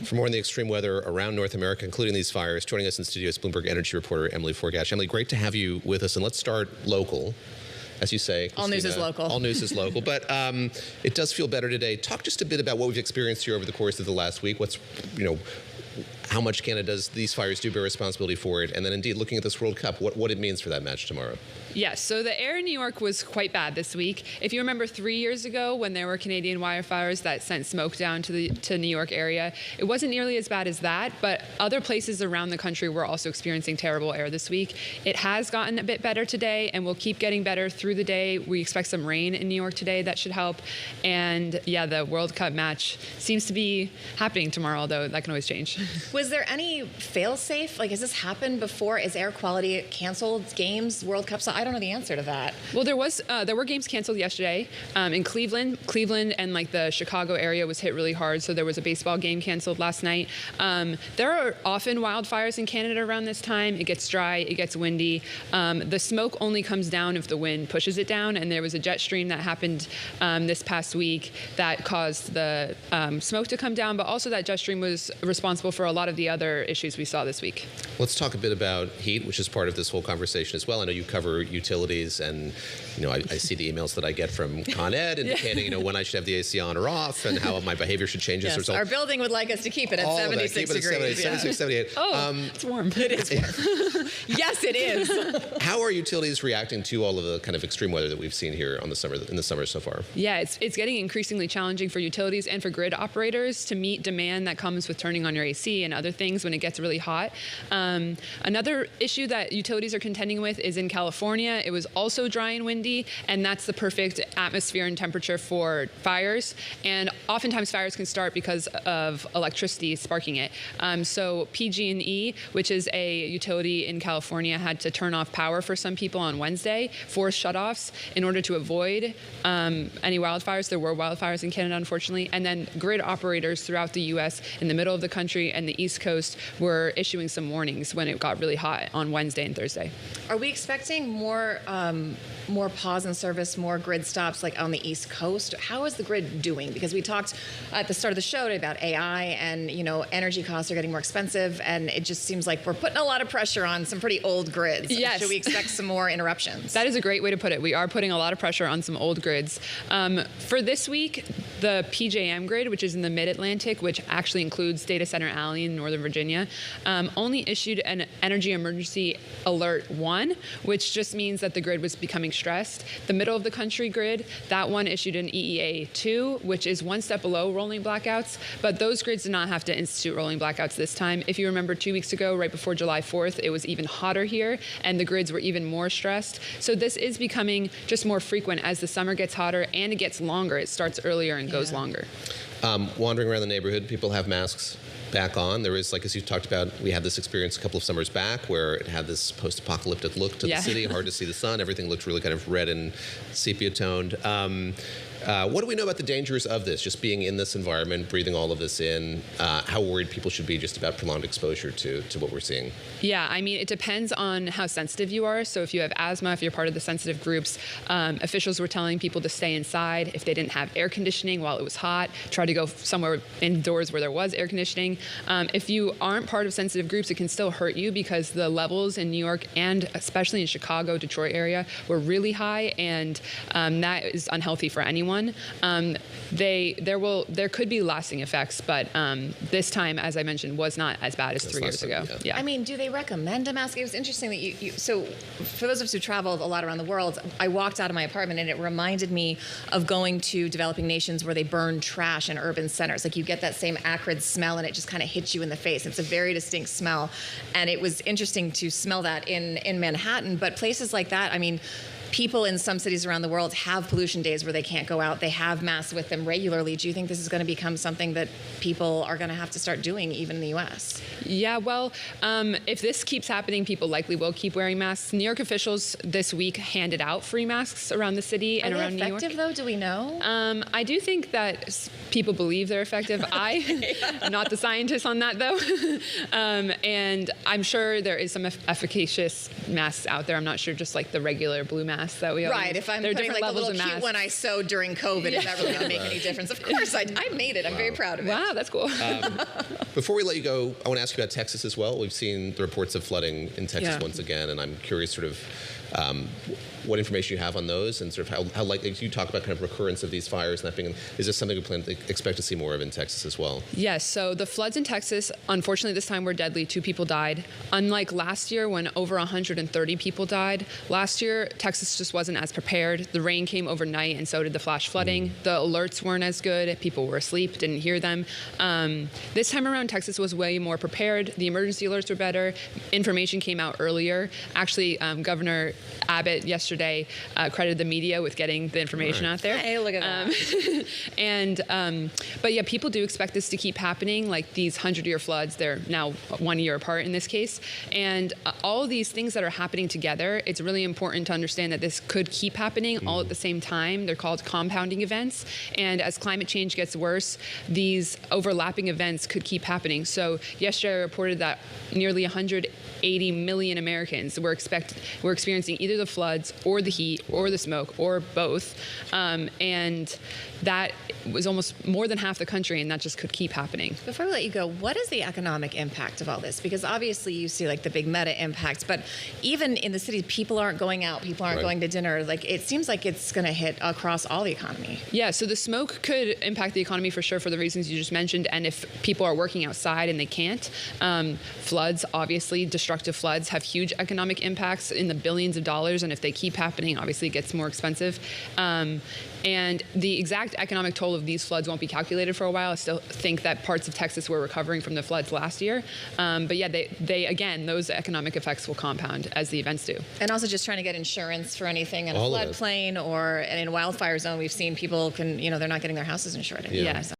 For more on the extreme weather around North America, including these fires, joining us in studio is Bloomberg Energy reporter Emily Forgash. Emily, great to have you with us. And let's start local. As you say, Christina, all news is local. All news is local. But it does feel better today. Talk just a bit about what we've experienced here over the course of the last week. What's, how much Canada does these fires do bear responsibility for it? And then indeed, looking at this World Cup, what it means for that match tomorrow. Yes, so the air in New York was quite bad this week. If you remember 3 years ago when there were Canadian wildfires that sent smoke down to the New York area, it wasn't nearly as bad as that, but other places around the country were also experiencing terrible air this week. It has gotten a bit better today and will keep getting better through the day. We expect some rain in New York today that should help. And yeah, the World Cup match seems to be happening tomorrow, although that can always change. Was there any fail-safe? Like, has this happened before? Is air quality canceled games, World Cups? I don't know the answer to that. Well, there were games canceled yesterday in Cleveland. Cleveland and like the Chicago area was hit really hard, so there was a baseball game canceled last night. There are often wildfires in Canada around this time. It gets dry, it gets windy. The smoke only comes down if the wind pushes it down, and there was a jet stream that happened this past week that caused the smoke to come down, but also that jet stream was responsible for a lot of the other issues we saw this week. Let's talk a bit about heat, which is part of this whole conversation as well. I know you cover utilities, and I see the emails that I get from Con Ed indicating when I should have the AC on or off and how my behavior should change as a result. Our building would like us to keep it at 76 degrees. 76, 78. Oh, it's warm. It is warm. Yes, it is. How are utilities reacting to all of the kind of extreme weather that we've seen here in the summer so far? Yeah, it's getting increasingly challenging for utilities and for grid operators to meet demand that comes with turning on your AC and other things when it gets really hot. Another issue that utilities are contending with is in California. It was also dry and windy, and that's the perfect atmosphere and temperature for fires. And oftentimes fires can start because of electricity sparking it. So PG&E, which is a utility in California, had to turn off power for some people on Wednesday, forced shutoffs in order to avoid any wildfires. There were wildfires in Canada, unfortunately. And then grid operators throughout the U.S. in the middle of the country and the East Coast were issuing some warnings when it got really hot on Wednesday and Thursday. Are we expecting more pause in service, more grid stops like on the East Coast? How is the grid doing? Because we talked at the start of the show about AI and, energy costs are getting more expensive, and it just seems like we're putting a lot of pressure on some pretty old grids. Yes. Should we expect some more interruptions? That is a great way to put it. We are putting a lot of pressure on some old grids. For this week, the PJM grid, which is in the mid-Atlantic, which actually includes Data Center Alley in Northern Virginia, only issued an Energy Emergency Alert 1, which just means that the grid was becoming stressed. The middle of the country grid, that one issued an EEA 2, which is one step below rolling blackouts, but those grids did not have to institute rolling blackouts this time. If you remember 2 weeks ago, right before July 4th, it was even hotter here, and the grids were even more stressed. So this is becoming just more frequent as the summer gets hotter and it gets longer. It starts earlier and goes longer. Wandering around the neighborhood, people have masks back on. There is, as you talked about, we had this experience a couple of summers back where it had this post-apocalyptic look to the city, hard to see the sun. Everything looked really kind of red and sepia-toned. What do we know about the dangers of this, just being in this environment, breathing all of this in? How worried people should be just about prolonged exposure to what we're seeing? Yeah, I mean, it depends on how sensitive you are. So if you have asthma, if you're part of the sensitive groups, officials were telling people to stay inside. If they didn't have air conditioning while it was hot, try to go somewhere indoors where there was air conditioning. If you aren't part of sensitive groups, it can still hurt you because the levels in New York and especially in Chicago, Detroit area were really high, and that is unhealthy for anyone. There could be lasting effects, but this time, as I mentioned, was not as bad as 3 years ago. Yeah. I mean, do they recommend a mask? It was interesting that so for those of us who traveled a lot around the world, I walked out of my apartment and it reminded me of going to developing nations where they burn trash in urban centers. Like, you get that same acrid smell and it just kind of hits you in the face. It's a very distinct smell. And it was interesting to smell that in Manhattan, but places like that, I mean, people in some cities around the world have pollution days where they can't go out. They have masks with them regularly. Do you think this is going to become something that people are going to have to start doing even in the U.S.? Yeah, well, if this keeps happening, people likely will keep wearing masks. New York officials this week handed out free masks around the city and around New York. Are they effective, though? Do we know? I do think that people believe they're effective. I'm not the scientist on that, though. And I'm sure there is some efficacious masks out there. I'm not sure just like the regular blue mask that we all right, use. if I'm there are putting different like the levels little of cute masks. one I sewed during COVID, is that really going to make any difference? Of course, I made it. I'm very proud of it. Wow, that's cool. Before we let you go, I want to ask you about Texas as well. We've seen the reports of flooding in Texas once again, and I'm curious sort of what information you have on those, and sort of how likely you talk about kind of recurrence of these fires and that being. Is this something we plan to expect to see more of in Texas as well? Yes. So the floods in Texas, unfortunately, this time were deadly. 2 people died. Unlike last year, when over 130 people died, last year Texas just wasn't as prepared. The rain came overnight, and so did the flash flooding. The alerts weren't as good. People were asleep, didn't hear them. This time around, Texas was way more prepared. The emergency alerts were better. Information came out earlier. Actually, Governor Abbott yesterday credited the media with getting the information out there. Hey, look at that. But yeah, people do expect this to keep happening. Like these 100-year floods, they're now 1 year apart in this case. And all of these things that are happening together, it's really important to understand that this could keep happening all at the same time. They're called compounding events. And as climate change gets worse, these overlapping events could keep happening. So yesterday I reported that nearly 180 million Americans were experiencing either the floods or the heat or the smoke or both. And that was almost more than half the country, and that just could keep happening. Before we let you go, what is the economic impact of all this? Because obviously you see like the big meta impacts, but even in the cities, people aren't going out, people aren't going to dinner. Like it seems like it's going to hit across all the economy. Yeah, so the smoke could impact the economy for sure for the reasons you just mentioned, and if people are working outside and they can't. Floods, obviously, destructive floods have huge economic impacts in the billions of dollars, and if they keep happening, obviously it gets more expensive. And the exact economic toll of these floods won't be calculated for a while. I still think that parts of Texas were recovering from the floods last year. But yeah, they again, those economic effects will compound as the events do. And also just trying to get insurance for anything in a All of it. floodplain or in a wildfire zone. We've seen people they're not getting their houses insured anymore. Yeah.